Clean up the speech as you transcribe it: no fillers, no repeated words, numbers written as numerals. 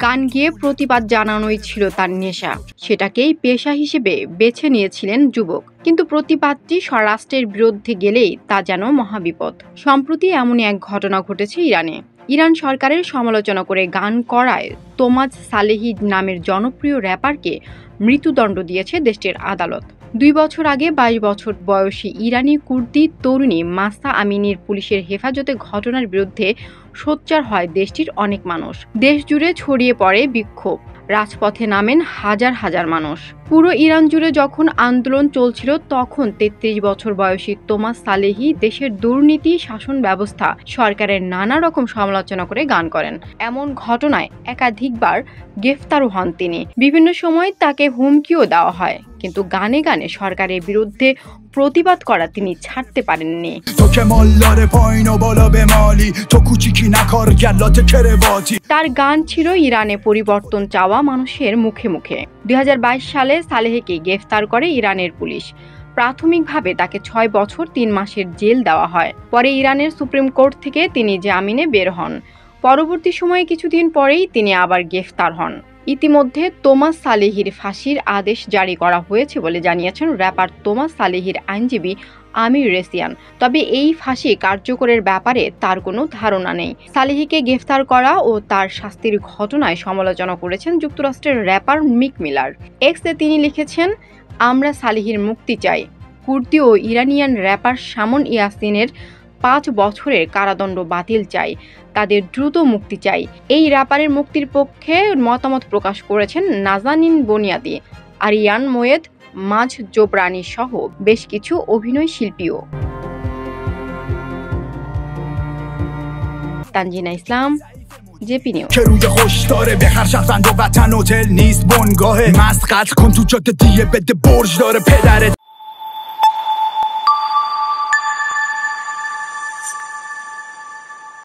গান গেয়ে প্রতিবাদ জানানোই ছিল তার নেশা, সেটাকেই পেশা হিসেবে বেছে নিয়েছিলেন যুবক। কিন্তু প্রতিবাদটি স্বরাষ্ট্রের বিরুদ্ধে গেলেই তা যেন মহাবিপদ। সম্প্রতি এমনই এক ঘটনা ঘটেছে ইরানে। ইরান সরকারের সমালোচনা করে গান করায় তোমাজ সালেহি নামের জনপ্রিয় র্যাপারকে মৃত্যুদণ্ড দিয়েছে দেশটির আদালত। 2 বছর আগে 22 বছর বয়সী ইরানি কুর্দি তরুণী মাসা আমিনির পুলিশের হেফাজতে ঘটনার বিরুদ্ধে সোচ্চার হয় দেশটির অনেক মানুষ। দেশ জুড়ে ছড়িয়ে পড়ে বিক্ষোভ, রাজপথে নামেন হাজার হাজার মানুষ। পুরো ইরান জুড়ে যখন আন্দোলন চলছিল তখন 33 বছর বয়সী তোমাজ সালেহি দেশের দুর্নীতি, শাসন ব্যবস্থা, সরকারের নানা রকম সমালোচনা করে গান করেন। এমন ঘটনায় একাধিকবার গ্রেফতারও হন তিনি। বিভিন্ন সময় তাকে হুমকিও দেওয়া হয়, কিন্তু গানে গানে সরকারের বিরুদ্ধে প্রতিবাদ করা তিনি ছাড়তে পারেননি। তার গান ছিল ইরানে পরিবর্তন চাওয়া মানুষের মুখে মুখে। 2022 সালে সালেহকে গ্রেফতার করে ইরানের পুলিশ। প্রাথমিকভাবে তাকে 6 বছর 3 মাসের জেল দেওয়া হয়। পরে ইরানের সুপ্রিম কোর্ট থেকে তিনি জামিনে বের হন। পরবর্তী সময়ে কিছুদিন পরেই তিনি আবার গ্রেফতার হন। ইতিমধ্যে তোমাজ সালেহির ফাঁসির আদেশ জারি করা হয়েছে বলে জানিয়েছেন র্যাপার তোমাজ সালেহির আইনজীবী আমির রেসিয়ান। তবে এই ফাঁসি কার্যকরের ব্যাপারে তার কোনো ধারণা নেই। সালেহিকে গ্রেফতার করা ও তার শাস্তির ঘটনায় সমালোচনা করেছেন যুক্তরাষ্ট্রের র্যাপার মিক মিলার। এক্সে তিনি লিখেছেন, আমরা সালেহির মুক্তি চাই। কুর্দি ও ইরানিয়ান র্যাপার শামন ইয়াসিনের 5 বছরের কারাদণ্ড বাতিল চাই, তাদের দ্রুত মুক্তি চাই। এই র্যাপারের মুক্তির পক্ষে মতামত প্রকাশ করেছেন নাজানিন বুনিয়াদি, আরিয়ান মোয়েদ, মাঝ জোবরানি সহ বেশ কিছু অভিনয় শিল্পীও। তানজিনা ইসলাম, جپی نیوز. که روی خوش داره بخر شهروند و وطن هتل نیست بنگاهه. مست قتل کن تو جاده دیه بده برج داره پدرت.